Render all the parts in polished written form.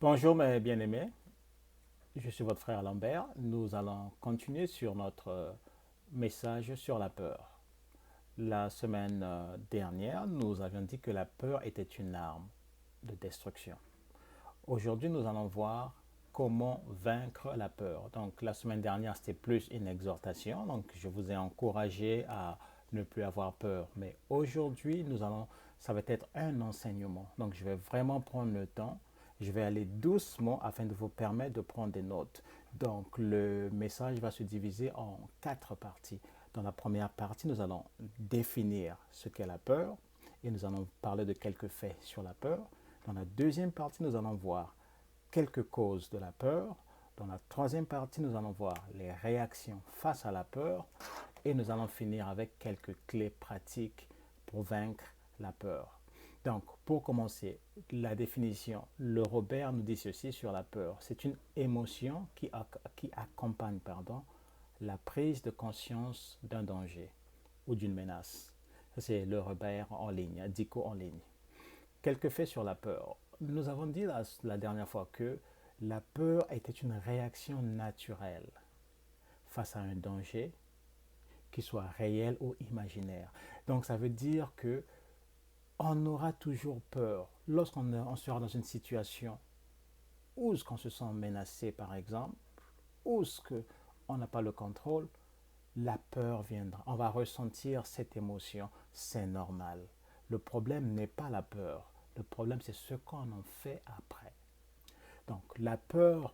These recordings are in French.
Bonjour mes bien-aimés, je suis votre frère Lambert. Nous allons continuer sur notre message sur la peur. La semaine dernière, nous avions dit que la peur était une arme de destruction. Aujourd'hui, nous allons voir comment vaincre la peur. Donc la semaine dernière, c'était plus une exhortation. Donc je vous ai encouragé à ne plus avoir peur. Mais aujourd'hui, ça va être un enseignement. Donc je vais vraiment prendre le temps. Je vais aller doucement afin de vous permettre de prendre des notes. Donc le message va se diviser en quatre parties. Dans la première partie, nous allons définir ce qu'est la peur et nous allons parler de quelques faits sur la peur. Dans la deuxième partie, nous allons voir quelques causes de la peur. Dans la troisième partie, nous allons voir les réactions face à la peur. Et nous allons finir avec quelques clés pratiques pour vaincre la peur. Donc, pour commencer, la définition, le Robert nous dit ceci sur la peur. C'est une émotion qui accompagne la prise de conscience d'un danger ou d'une menace. C'est le Robert en ligne, Dico en ligne. Quelques faits sur la peur. Nous avons dit la dernière fois que la peur était une réaction naturelle face à un danger, qu'il soit réel ou imaginaire. Donc ça veut dire que on aura toujours peur lorsqu'on sera dans une situation où on se sent menacé par exemple, où on n'a pas le contrôle, la peur viendra. On va ressentir cette émotion, c'est normal. Le problème n'est pas la peur, le problème c'est ce qu'on en fait après. Donc la peur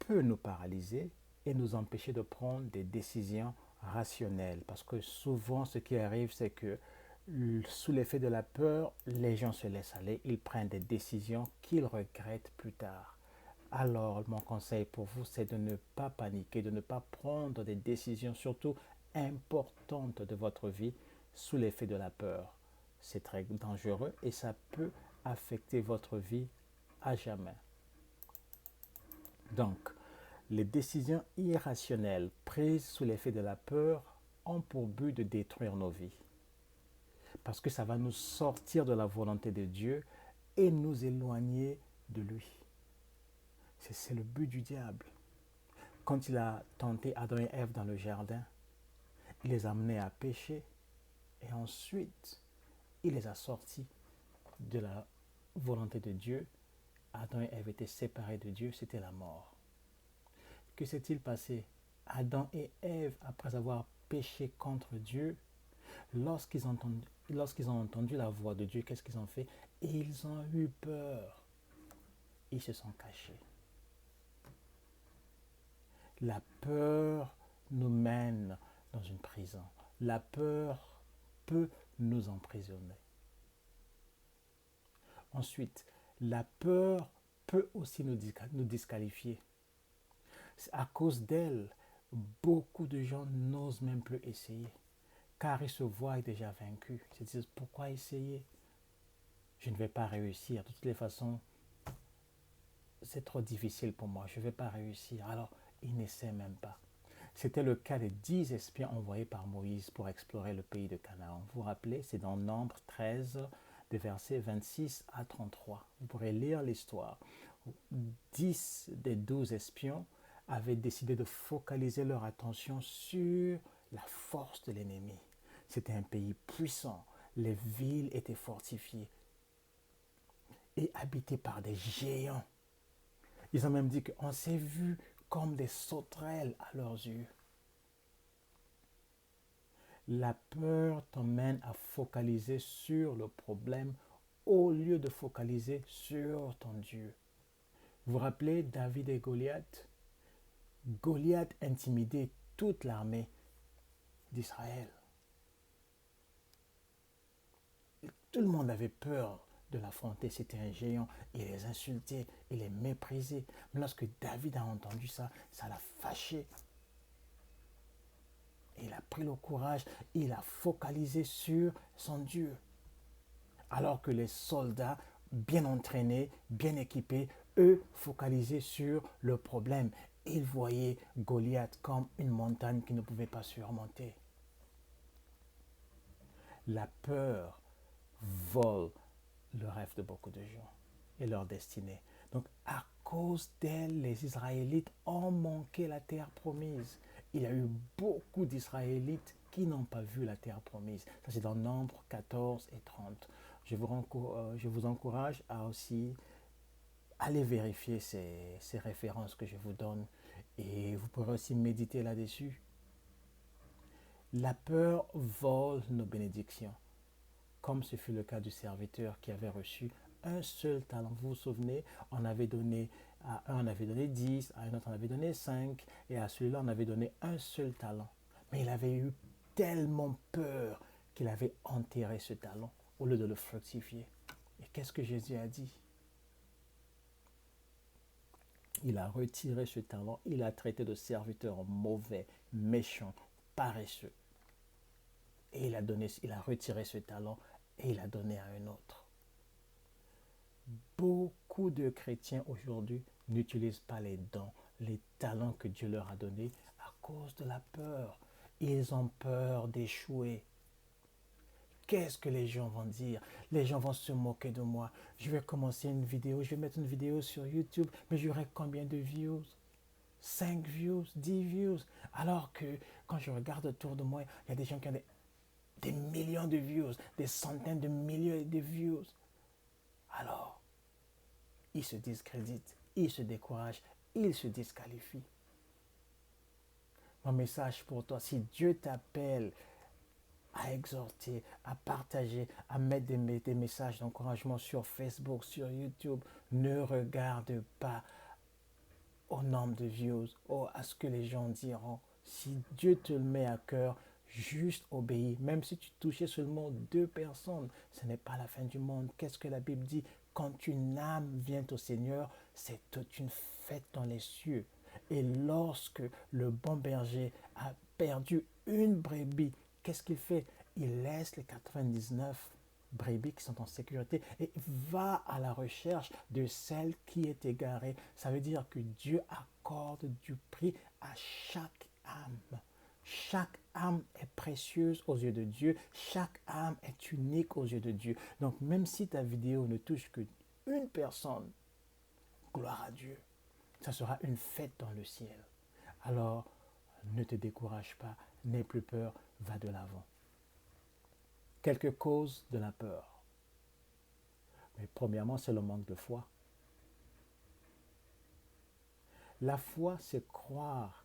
peut nous paralyser et nous empêcher de prendre des décisions rationnelles. Parce que souvent ce qui arrive, c'est que sous l'effet de la peur, les gens se laissent aller, ils prennent des décisions qu'ils regrettent plus tard. Alors, mon conseil pour vous, c'est de ne pas paniquer, de ne pas prendre des décisions, surtout importantes de votre vie, sous l'effet de la peur. C'est très dangereux et ça peut affecter votre vie à jamais. Donc, les décisions irrationnelles prises sous l'effet de la peur ont pour but de détruire nos vies. Parce que ça va nous sortir de la volonté de Dieu et nous éloigner de lui. C'est le but du diable. Quand il a tenté Adam et Ève dans le jardin, il les a amenés à pécher et ensuite il les a sortis de la volonté de Dieu. Adam et Ève étaient séparés de Dieu, c'était la mort. Que s'est-il passé? Adam et Ève, après avoir péché contre Dieu, lorsqu'ils ont entendu la voix de Dieu, qu'est-ce qu'ils ont fait? Ils ont eu peur. Ils se sont cachés. La peur nous mène dans une prison. La peur peut nous emprisonner. Ensuite, la peur peut aussi nous disqualifier. À cause d'elle, beaucoup de gens n'osent même plus essayer, car ils se voient déjà vaincus. Ils se disent, pourquoi essayer? Je ne vais pas réussir. De toutes les façons, c'est trop difficile pour moi. Je ne vais pas réussir. Alors, ils n'essaient même pas. C'était le cas des 10 espions envoyés par Moïse pour explorer le pays de Canaan. Vous vous rappelez, c'est dans Nombre 13, des versets 26 à 33. Vous pourrez lire l'histoire. 10 des 12 espions avaient décidé de focaliser leur attention sur la force de l'ennemi. C'était un pays puissant. Les villes étaient fortifiées et habitées par des géants. Ils ont même dit qu'on s'est vu comme des sauterelles à leurs yeux. La peur t'emmène à focaliser sur le problème au lieu de focaliser sur ton Dieu. Vous vous rappelez David et Goliath? Goliath intimidait toute l'armée d'Israël. Tout le monde avait peur de l'affronter. C'était un géant. Il les insultait, il les méprisait. Mais lorsque David a entendu ça, ça l'a fâché. Il a pris le courage, il a focalisé sur son Dieu. Alors que les soldats, bien entraînés, bien équipés, eux focalisaient sur le problème. Ils voyaient Goliath comme une montagne qu'ils ne pouvaient pas surmonter. La peur vole le rêve de beaucoup de gens. et leur destinée. Donc, à cause d'elle, les Israélites ont manqué la terre promise. Il y a eu beaucoup d'Israélites qui n'ont pas vu la terre promise. Ça, c'est dans Nombre 14 et 30. Je vous encourage à aussi aller vérifier ces références que je vous donne et vous pourrez aussi méditer là-dessus. La peur vole nos bénédictions, comme ce fut le cas du serviteur qui avait reçu un seul talent. Vous vous souvenez, on avait donné à un, on avait donné 10, à un autre, on avait donné 5, et à celui-là, on avait donné un seul talent. Mais il avait eu tellement peur qu'il avait enterré ce talent au lieu de le fructifier. Et qu'est-ce que Jésus a dit? Il a retiré ce talent, il a traité de serviteur mauvais, méchant, paresseux. Et il a retiré ce talent et il a donné à un autre. Beaucoup de chrétiens aujourd'hui n'utilisent pas les dons, les talents que Dieu leur a donnés à cause de la peur. Ils ont peur d'échouer. Qu'est-ce que les gens vont dire? Les gens vont se moquer de moi. Je vais commencer une vidéo, je vais mettre une vidéo sur YouTube, mais j'aurai combien de views? 5 views, 10 views. Alors que quand je regarde autour de moi, il y a des gens qui ont des millions de views, des centaines de milliers de views. Alors, ils se discréditent, ils se découragent, ils se disqualifient. Mon message pour toi, si Dieu t'appelle à exhorter, à partager, à mettre des messages d'encouragement sur Facebook, sur YouTube, ne regarde pas au nombre de views, à ce que les gens diront. Si Dieu te le met à cœur, juste obéis. Même si tu touchais seulement 2 personnes, ce n'est pas la fin du monde. Qu'est-ce que la Bible dit? Quand une âme vient au Seigneur, c'est toute une fête dans les cieux. Et lorsque le bon berger a perdu une brebis, qu'est-ce qu'il fait? Il laisse les 99 brebis qui sont en sécurité et va à la recherche de celle qui est égarée. Ça veut dire que Dieu accorde du prix à chaque âme. Chaque âme est précieuse aux yeux de Dieu. Chaque âme est unique aux yeux de Dieu. Donc même si ta vidéo ne touche qu'une personne, gloire à Dieu. Ça sera une fête dans le ciel. Alors, ne te décourage pas, n'aie plus peur, va de l'avant. Quelques causes de la peur. Mais premièrement, c'est le manque de foi. La foi, c'est croire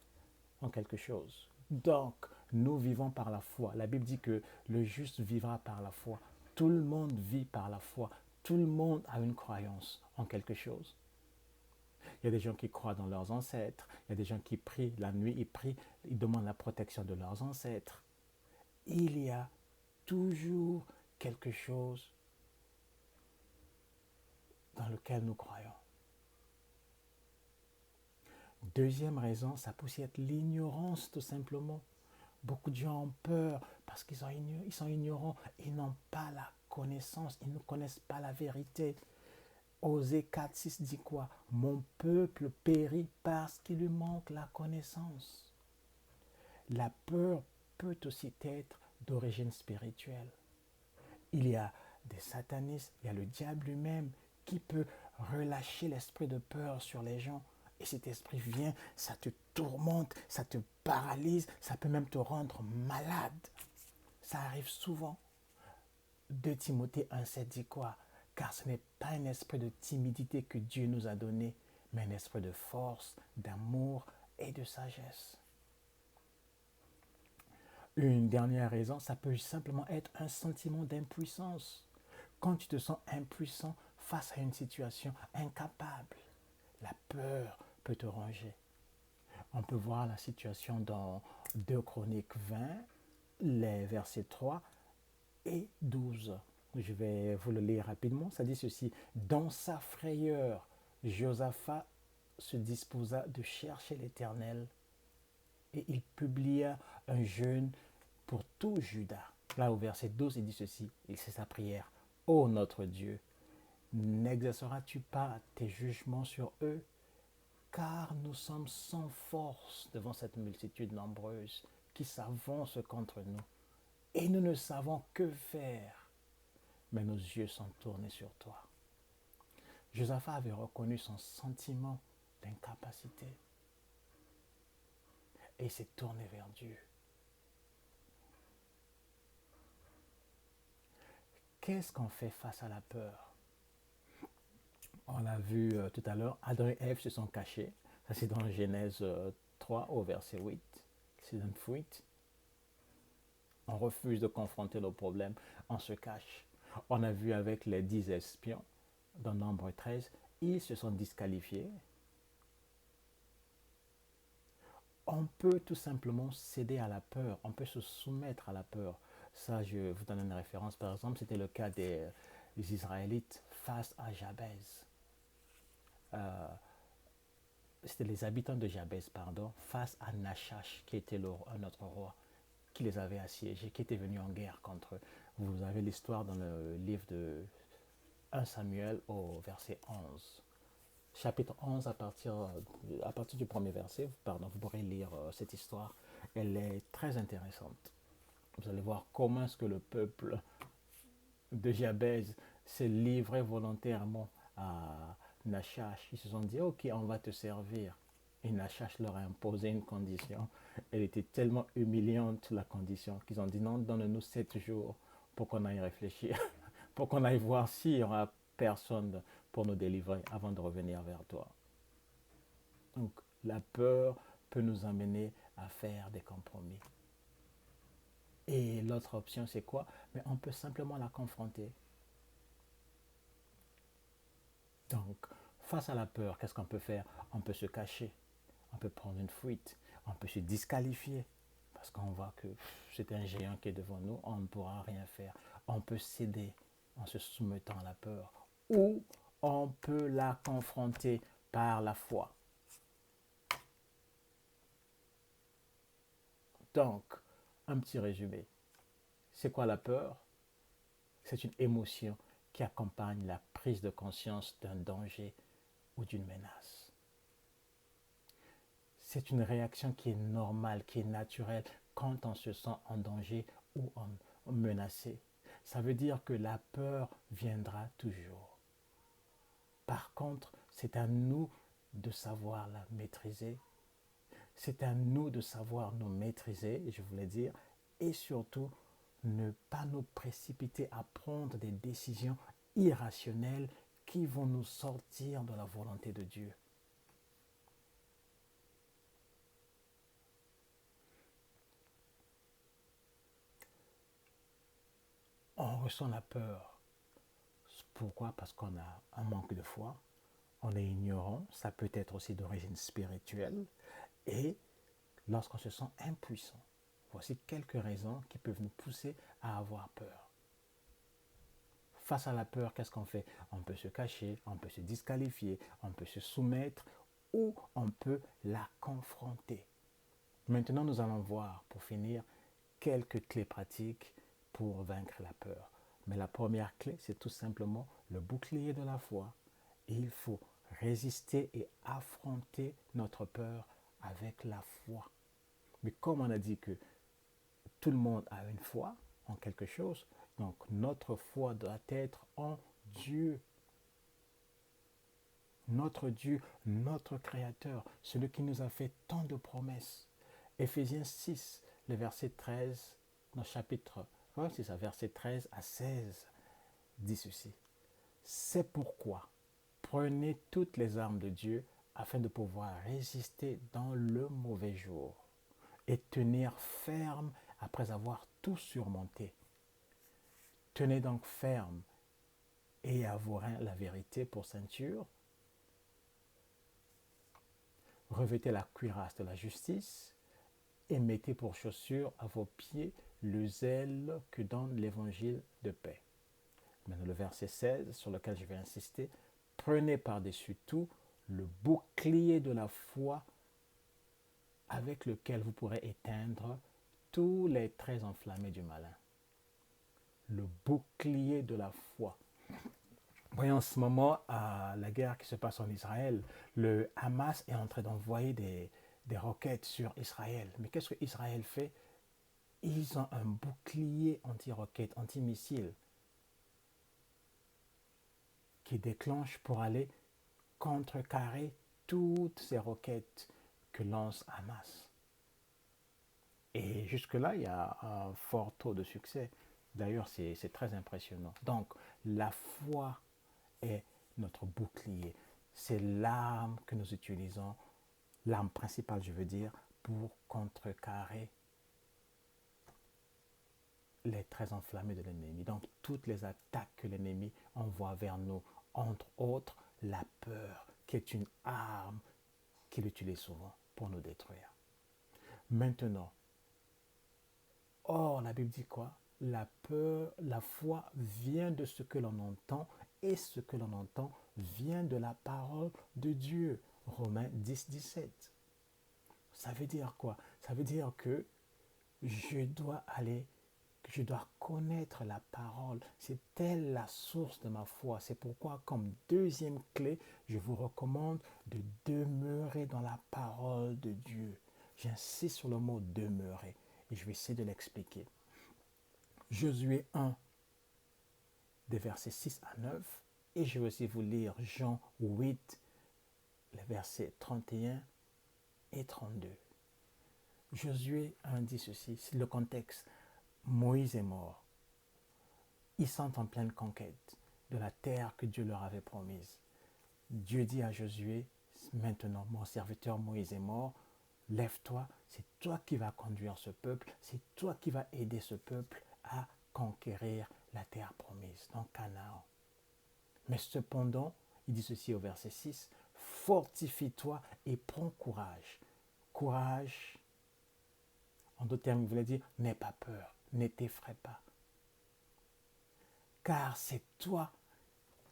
en quelque chose. Donc, nous vivons par la foi. La Bible dit que le juste vivra par la foi. Tout le monde vit par la foi. Tout le monde a une croyance en quelque chose. Il y a des gens qui croient dans leurs ancêtres. Il y a des gens qui prient la nuit, ils prient, ils demandent la protection de leurs ancêtres. Il y a toujours quelque chose dans lequel nous croyons. Deuxième raison, ça peut aussi être l'ignorance tout simplement. Beaucoup de gens ont peur parce qu'ils sont ignorants, ils n'ont pas la connaissance, ils ne connaissent pas la vérité. Osée 4:6 dit quoi? Mon peuple périt parce qu'il lui manque la connaissance. La peur peut aussi être d'origine spirituelle. Il y a des satanistes, il y a le diable lui-même qui peut relâcher l'esprit de peur sur les gens. Et cet esprit vient, ça te tourmente, ça te paralyse, ça peut même te rendre malade. Ça arrive souvent. 2 Timothée 1:7 dit quoi? Car ce n'est pas un esprit de timidité que Dieu nous a donné, mais un esprit de force, d'amour et de sagesse. Une dernière raison, ça peut simplement être un sentiment d'impuissance. Quand tu te sens impuissant face à une situation incapable, la peur peut te ranger. On peut voir la situation dans 2 Chroniques 20, les versets 3 et 12. Je vais vous le lire rapidement. Ça dit ceci. Dans sa frayeur, Josaphat se disposa de chercher l'Éternel et il publia un jeûne pour tout Juda. Là, au verset 12, il dit ceci. C'est sa prière. Ô notre Dieu, n'exerceras-tu pas tes jugements sur eux? Car nous sommes sans force devant cette multitude nombreuse qui s'avance contre nous. Et nous ne savons que faire. Mais nos yeux sont tournés sur toi. Josaphat avait reconnu son sentiment d'incapacité et il s'est tourné vers Dieu. Qu'est-ce qu'on fait face à la peur? On l'a vu tout à l'heure, Adam et Ève se sont cachés. Ça, c'est dans Genèse 3 au verset 8. C'est une fuite. On refuse de confronter le problème, on se cache. On a vu avec les 10 espions dans Nombre 13, ils se sont disqualifiés. On peut tout simplement céder à la peur, on peut se soumettre à la peur. Ça, je vous donne une référence. Par exemple, c'était le cas des Israélites face à Jabez. C'était les habitants de Jabez, pardon, face à Nachash, qui était notre roi, qui les avait assiégés, qui était venu en guerre contre eux. Vous avez l'histoire dans le livre de 1 Samuel au verset 11. Chapitre 11, à partir du premier verset, pardon, vous pourrez lire cette histoire. Elle est très intéressante. Vous allez voir comment est-ce que le peuple de Jabez s'est livré volontairement à Nachash. Ils se sont dit, ok, on va te servir. Et Nachash leur a imposé une condition. Elle était tellement humiliante, la condition, qu'ils ont dit, non, donne-nous 7 jours pour qu'on aille réfléchir, pour qu'on aille voir s'il y aura personne pour nous délivrer avant de revenir vers toi. Donc, la peur peut nous amener à faire des compromis. Et l'autre option, c'est quoi? Mais on peut simplement la confronter. Donc, face à la peur, qu'est-ce qu'on peut faire? On peut se cacher, on peut prendre une fuite, on peut se disqualifier parce qu'on voit que c'est un géant qui est devant nous, on ne pourra rien faire. On peut céder en se soumettant à la peur ou on peut la confronter par la foi. Donc, un petit résumé. C'est quoi la peur? C'est une émotion qui accompagne la prise de conscience d'un danger ou d'une menace. C'est une réaction qui est normale, qui est naturelle quand on se sent en danger ou menacé. Ça veut dire que la peur viendra toujours. Par contre, c'est à nous de savoir la maîtriser. C'est à nous de savoir nous maîtriser, je voulais dire, et surtout ne pas nous précipiter à prendre des décisions irrationnelles qui vont nous sortir de la volonté de Dieu. On ressent la peur. Pourquoi? Parce qu'on a un manque de foi, on est ignorant, ça peut être aussi d'origine spirituelle, et lorsqu'on se sent impuissant. Voici quelques raisons qui peuvent nous pousser à avoir peur. Face à la peur, qu'est-ce qu'on fait? On peut se cacher, on peut se disqualifier, on peut se soumettre ou on peut la confronter. Maintenant, nous allons voir, pour finir, quelques clés pratiques pour vaincre la peur. Mais la première clé, c'est tout simplement le bouclier de la foi. Et il faut résister et affronter notre peur avec la foi. Mais comme on a dit que tout le monde a une foi en quelque chose, donc notre foi doit être en Dieu. Notre Dieu, notre Créateur, celui qui nous a fait tant de promesses. Éphésiens 6, le verset 13, dans le chapitre, ouais, c'est ça, verset 13 à 16, dit ceci. C'est pourquoi prenez toutes les armes de Dieu afin de pouvoir résister dans le mauvais jour et tenir ferme après avoir tout surmonté. Tenez donc ferme et à vos reins la vérité pour ceinture. Revêtez la cuirasse de la justice et mettez pour chaussure à vos pieds le zèle que donne l'évangile de paix. Maintenant le verset 16 sur lequel je vais insister. Prenez par-dessus tout le bouclier de la foi avec lequel vous pourrez éteindre tous les traits enflammés du malin. Le bouclier de la foi. Voyons en ce moment la guerre qui se passe en Israël. Le Hamas est en train d'envoyer des roquettes sur Israël. Mais qu'est-ce que Israël fait? Ils ont un bouclier anti-roquettes, anti-missiles qui déclenche pour aller contrecarrer toutes ces roquettes que lance Hamas. Et jusque-là, il y a un fort taux de succès. D'ailleurs, c'est très impressionnant. Donc, la foi est notre bouclier. C'est l'arme que nous utilisons, l'arme principale, je veux dire, pour contrecarrer les traits enflammés de l'ennemi. Donc, toutes les attaques que l'ennemi envoie vers nous, entre autres, la peur, qui est une arme qu'il utilise souvent pour nous détruire. Maintenant, la Bible dit quoi? La peur, la foi vient de ce que l'on entend et ce que l'on entend vient de la parole de Dieu. Romains 10, 17. Ça veut dire quoi? Ça veut dire que je dois je dois connaître la parole. C'est elle la source de ma foi. C'est pourquoi, comme deuxième clé, je vous recommande de demeurer dans la parole de Dieu. J'insiste sur le mot demeurer et je vais essayer de l'expliquer. Josué 1, des versets 6 à 9, et je vais aussi vous lire Jean 8, les versets 31 et 32. Josué 1 dit ceci, c'est le contexte. Moïse est mort. Ils sont en pleine conquête de la terre que Dieu leur avait promise. Dieu dit à Josué, maintenant mon serviteur Moïse est mort, lève-toi, c'est toi qui vas conduire ce peuple, c'est toi qui vas aider ce peuple à conquérir la terre promise, donc Canaan. Mais cependant, il dit ceci au verset 6, fortifie-toi et prends courage. Courage, en d'autres termes, il voulait dire, n'aie pas peur, ne t'effraie pas. Car c'est toi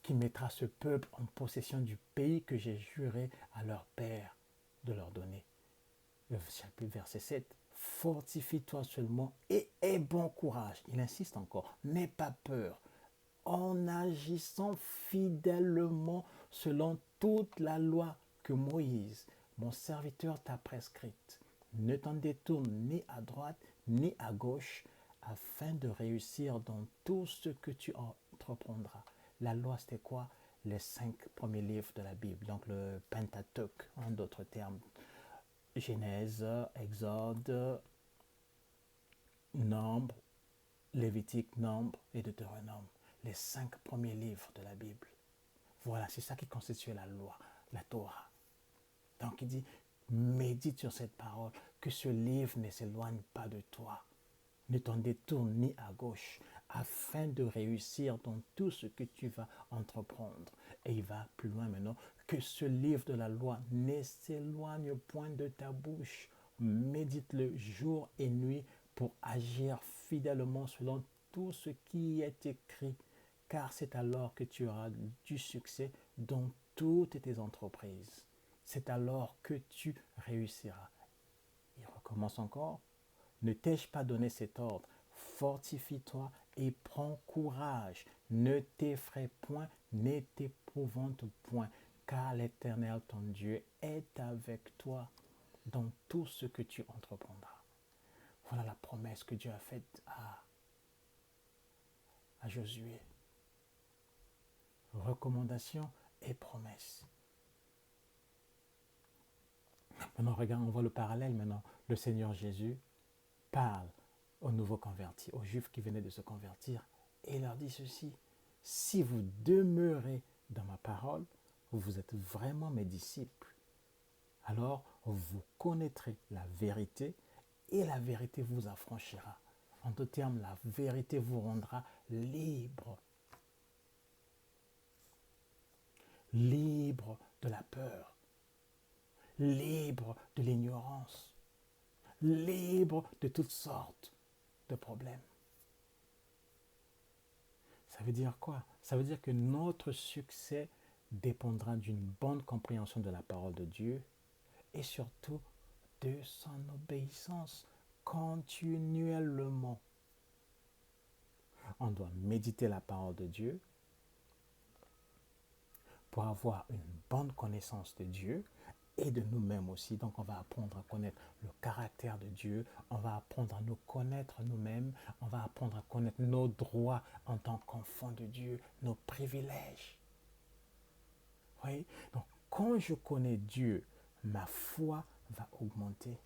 qui mettras ce peuple en possession du pays que j'ai juré à leur père de leur donner. Le chapitre verset 7, fortifie-toi seulement et aie bon courage. Il insiste encore, n'aie pas peur. En agissant fidèlement selon toute la loi que Moïse, mon serviteur, t'a prescrite. Ne t'en détourne ni à droite ni à gauche, afin de réussir dans tout ce que tu entreprendras. La loi, c'était quoi? Les 5 premiers livres de la Bible, donc le Pentateuque, en d'autres termes. Genèse, Exode, Nombre, Lévitique, Nombre et Deutéronome. Les 5 premiers livres de la Bible. Voilà, c'est ça qui constitue la loi, la Torah. Donc il dit, médite sur cette parole, que ce livre ne s'éloigne pas de toi. Ne t'en détourne ni à gauche, afin de réussir dans tout ce que tu vas entreprendre. Et il va plus loin maintenant, que ce livre de la loi ne s'éloigne point de ta bouche. Médite-le jour et nuit pour agir fidèlement selon tout ce qui est écrit, car c'est alors que tu auras du succès dans toutes tes entreprises. C'est alors que tu réussiras. Il recommence encore. Ne t'ai-je pas donné cet ordre? Fortifie-toi et prends courage. Ne t'effraie point, ne t'épouvante point, car l'Éternel, ton Dieu, est avec toi dans tout ce que tu entreprendras. Voilà la promesse que Dieu a faite à Josué. Recommandation et promesse. Maintenant, regarde, on voit le parallèle maintenant. Le Seigneur Jésus parle aux nouveaux convertis, aux Juifs qui venaient de se convertir, et il leur dit ceci, si vous demeurez dans ma parole, vous êtes vraiment mes disciples, alors vous connaîtrez la vérité, et la vérité vous affranchira. En d'autres termes, la vérité vous rendra libre. Libre de la peur, libre de l'ignorance, libre de toutes sortes de problèmes. Ça veut dire quoi? Ça veut dire que notre succès dépendra d'une bonne compréhension de la parole de Dieu et surtout de son obéissance continuellement. On doit méditer la parole de Dieu pour avoir une bonne connaissance de Dieu et de nous-mêmes aussi. Donc on va apprendre à connaître le caractère de Dieu, on va apprendre à nous connaître nous-mêmes, on va apprendre à connaître nos droits en tant qu'enfants de Dieu, nos privilèges. Oui. Donc, quand je connais Dieu, ma foi va augmenter.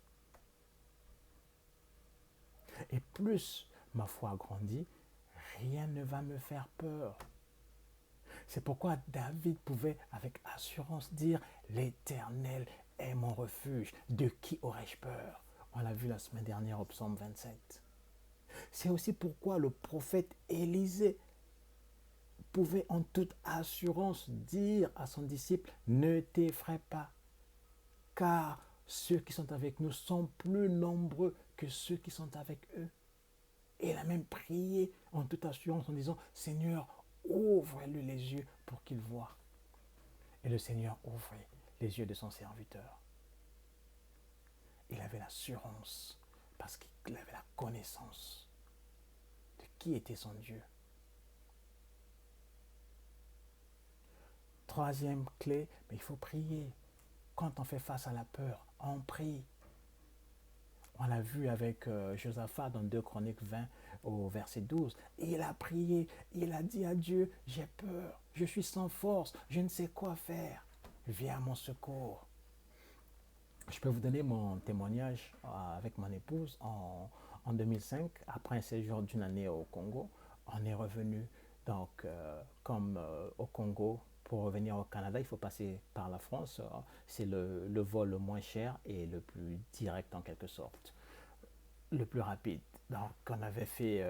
Et plus ma foi grandit, rien ne va me faire peur. C'est pourquoi David pouvait avec assurance dire, l'Éternel est mon refuge, de qui aurais-je peur? On l'a vu la semaine dernière au psaume 27. C'est aussi pourquoi le prophète Élisée pouvait en toute assurance dire à son disciple, ne t'effraie pas, car ceux qui sont avec nous sont plus nombreux que ceux qui sont avec eux. Et il a même prié en toute assurance en disant, Seigneur, ouvre-lui les yeux pour qu'il voie. Et le Seigneur ouvrait les yeux de son serviteur. Il avait l'assurance parce qu'il avait la connaissance de qui était son Dieu. Troisième clé, mais il faut prier. Quand on fait face à la peur, on prie. On l'a vu avec Josaphat dans 2 Chroniques 20 au verset 12. Il a prié, il a dit à Dieu, j'ai peur, je suis sans force, je ne sais quoi faire. Viens à mon secours. Je peux vous donner mon témoignage avec mon épouse en 2005, après un séjour d'une année au Congo. On est revenu, donc comme au Congo, pour revenir au Canada, il faut passer par la France. C'est le vol le moins cher et le plus direct en quelque sorte, le plus rapide. Donc on avait fait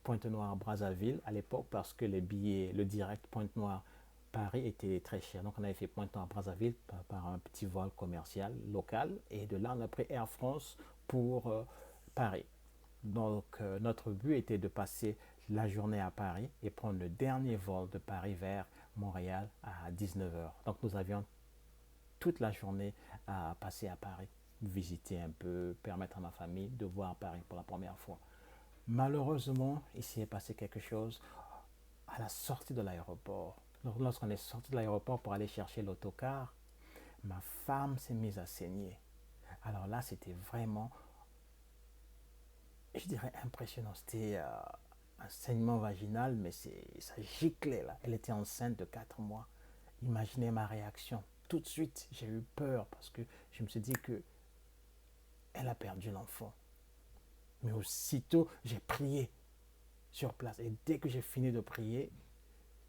Pointe-Noire-Brazzaville à l'époque parce que les billets, le direct Pointe-Noire Paris était très cher. Donc on avait fait Pointe-Noire-Brazzaville par un petit vol commercial local et de là on a pris Air France pour Paris. Donc notre but était de passer la journée à Paris et prendre le dernier vol de Paris vers Montréal à 19 heures. Donc nous avions toute la journée à passer à Paris, visiter un peu, permettre à ma famille de voir Paris pour la première fois. Malheureusement, il s'est passé quelque chose à la sortie de l'aéroport. Lorsqu'on est sorti de l'aéroport pour aller chercher l'autocar, ma femme s'est mise à saigner. Alors là, c'était vraiment, je dirais, impressionnant. C'était un saignement vaginal, mais ça giclait là. Elle était enceinte de 4 mois. Imaginez ma réaction. Tout de suite, j'ai eu peur parce que je me suis dit que elle a perdu l'enfant. Mais aussitôt, j'ai prié sur place. Et dès que j'ai fini de prier,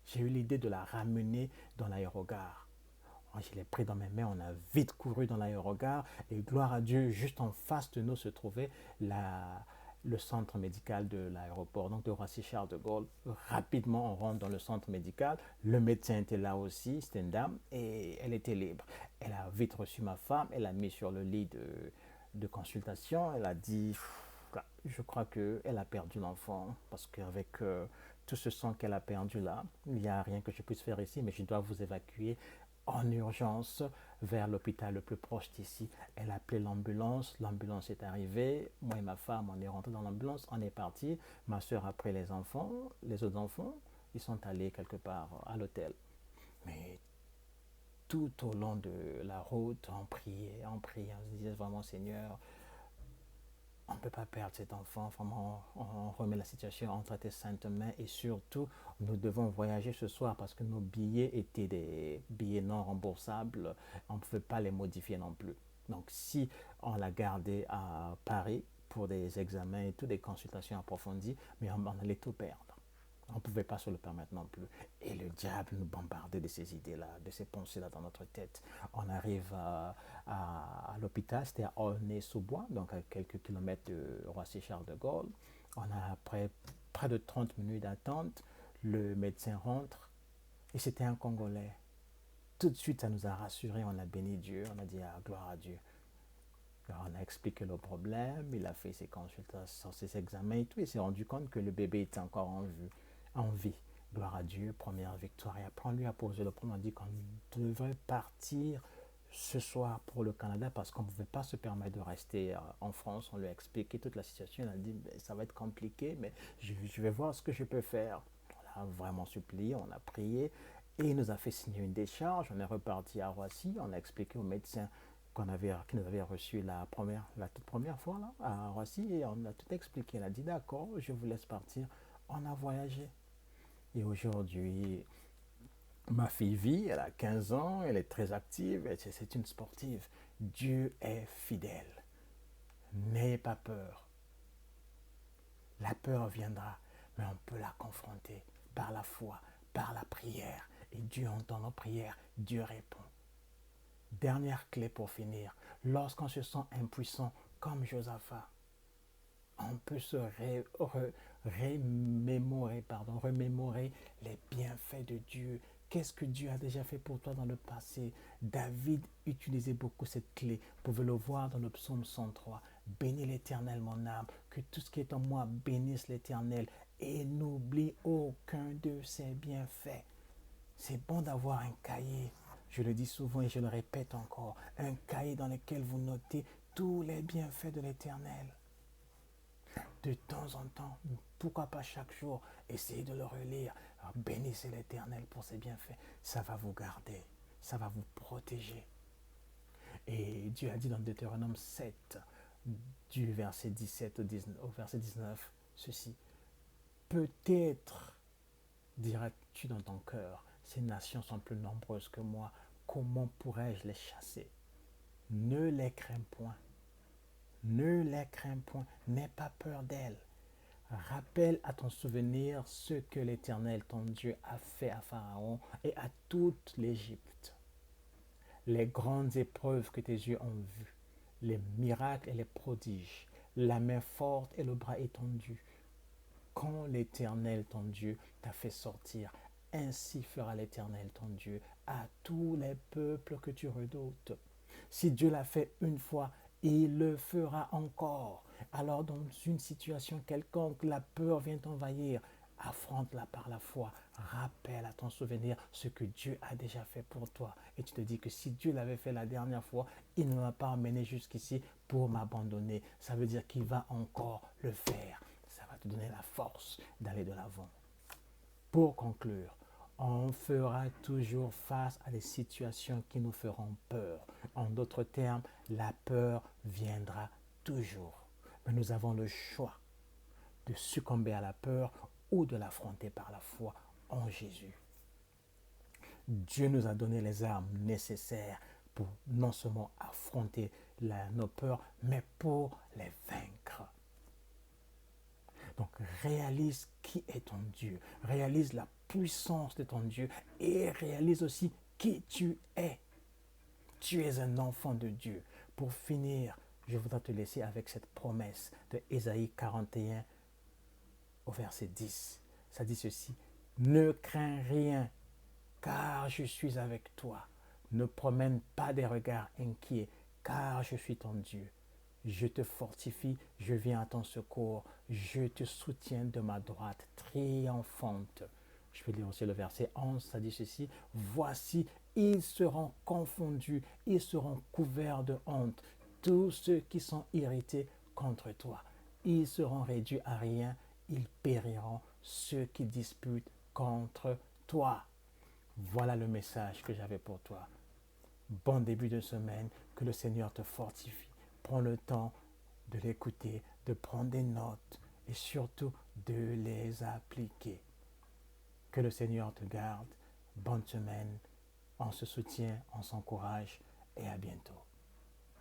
j'ai eu l'idée de la ramener dans l'aérogare. Je l'ai pris dans mes mains, on a vite couru dans l'aérogare et gloire à Dieu, juste en face de nous se trouvait le centre médical de l'aéroport, donc de Roissy-Charles de Gaulle. Rapidement, on rentre dans le centre médical. Le médecin était là aussi, c'était une dame, et elle était libre. Elle a vite reçu ma femme, elle l'a mis sur le lit de consultation. Elle a dit, je crois qu'elle a perdu l'enfant, parce qu'avec tout ce sang qu'elle a perdu là, il n'y a rien que je puisse faire ici, mais je dois vous évacuer en urgence vers l'hôpital le plus proche d'ici. Elle a appelé l'ambulance, l'ambulance est arrivée, moi et ma femme on est rentrés dans l'ambulance, on est parti, ma soeur a pris les enfants, les autres enfants, ils sont allés quelque part à l'hôtel. Mais tout au long de la route, on priait, on se disait vraiment Seigneur, on ne peut pas perdre cet enfant, vraiment, on remet la situation entre tes saintes mains et surtout, nous devons voyager ce soir parce que nos billets étaient des billets non remboursables, on ne pouvait pas les modifier non plus. Donc si on l'a gardé à Paris pour des examens et toutes des consultations approfondies, mais on allait tout perdre. On ne pouvait pas se le permettre non plus. Et le diable nous bombardait de ces idées-là, de ces pensées-là dans notre tête. On arrive à l'hôpital, c'était à Aulnay-sous-Bois, donc à quelques kilomètres de Roissy-Charles de Gaulle. On a après près de 30 minutes d'attente. Le médecin rentre et c'était un Congolais. Tout de suite, ça nous a rassurés, on a béni Dieu, on a dit gloire à Dieu. Alors, on a expliqué le problème, il a fait ses consultations, ses examens et tout, il s'est rendu compte que le bébé était encore en vie. Gloire à Dieu, première victoire. Et après, on lui a posé le problème, on a dit qu'on devrait partir ce soir pour le Canada parce qu'on ne pouvait pas se permettre de rester en France. On lui a expliqué toute la situation, il a dit ça va être compliqué, mais je vais voir ce que je peux faire. On a vraiment supplié, on a prié et il nous a fait signer une décharge. On est reparti à Roissy, on a expliqué au médecin qui nous avait reçu la toute première fois là, à Roissy et on a tout expliqué. Elle a dit d'accord, je vous laisse partir. On a voyagé. Et aujourd'hui, Ma fille vit, elle a 15 ans, elle est très active, c'est une sportive. Dieu est fidèle. N'ayez pas peur. La peur viendra, mais on peut la confronter par la foi, par la prière. Et Dieu entend nos prières, Dieu répond. Dernière clé pour finir, lorsqu'on se sent impuissant comme Josaphat, on peut se remémorer les bienfaits de Dieu. Qu'est-ce que Dieu a déjà fait pour toi dans le passé? David utilisait beaucoup cette clé. Vous pouvez le voir dans le psaume 103. Bénis l'Éternel, mon âme, que tout ce qui est en moi bénisse l'Éternel et n'oublie aucun de ses bienfaits. C'est bon d'avoir un cahier, je le dis souvent et je le répète encore, un cahier dans lequel vous notez tous les bienfaits de l'Éternel. De temps en temps, pourquoi pas chaque jour, essayez de le relire. Alors, bénissez l'Éternel pour ses bienfaits. Ça va vous garder, ça va vous protéger. Et Dieu a dit dans Deutéronome 7, du verset 17 au verset 19, ceci. Peut-être diras-tu dans ton cœur, ces nations sont plus nombreuses que moi, comment pourrais-je les chasser? Ne les crains point. Ne les crains point, n'aie pas peur d'elles. Rappelle à ton souvenir ce que l'Éternel, ton Dieu, a fait à Pharaon et à toute l'Égypte. Les grandes épreuves que tes yeux ont vues, les miracles et les prodiges, la main forte et le bras étendu. Quand l'Éternel, ton Dieu, t'a fait sortir, ainsi fera l'Éternel, ton Dieu, à tous les peuples que tu redoutes. Si Dieu l'a fait une fois, il le fera encore. Alors dans une situation quelconque, la peur vient t'envahir. Affronte-la par la foi. Rappelle à ton souvenir ce que Dieu a déjà fait pour toi. Et tu te dis que si Dieu l'avait fait la dernière fois, il ne m'a pas emmené jusqu'ici pour m'abandonner. Ça veut dire qu'il va encore le faire. Ça va te donner la force d'aller de l'avant. Pour conclure, on fera toujours face à des situations qui nous feront peur. En d'autres termes, la peur viendra toujours. Mais nous avons le choix de succomber à la peur ou de l'affronter par la foi en Jésus. Dieu nous a donné les armes nécessaires pour non seulement affronter nos peurs, mais pour les vaincre. Donc réalise qui est ton Dieu, réalise la puissance de ton Dieu et réalise aussi qui tu es. Tu es un enfant de Dieu. Pour finir, je voudrais te laisser avec cette promesse de Ésaïe 41 au verset 10. Ça dit ceci, ne crains rien car je suis avec toi. Ne promène pas des regards inquiets car je suis ton Dieu. Je te fortifie, je viens à ton secours, je te soutiens de ma droite triomphante. Je vais lire aussi le verset 11, ça dit ceci, voici, ils seront confondus, ils seront couverts de honte, tous ceux qui sont irrités contre toi. Ils seront réduits à rien, ils périront, ceux qui disputent contre toi. Voilà le message que j'avais pour toi. Bon début de semaine, que le Seigneur te fortifie. Prends le temps de l'écouter, de prendre des notes et surtout de les appliquer. Que le Seigneur te garde. Bonne semaine. On se soutient, on s'encourage et à bientôt.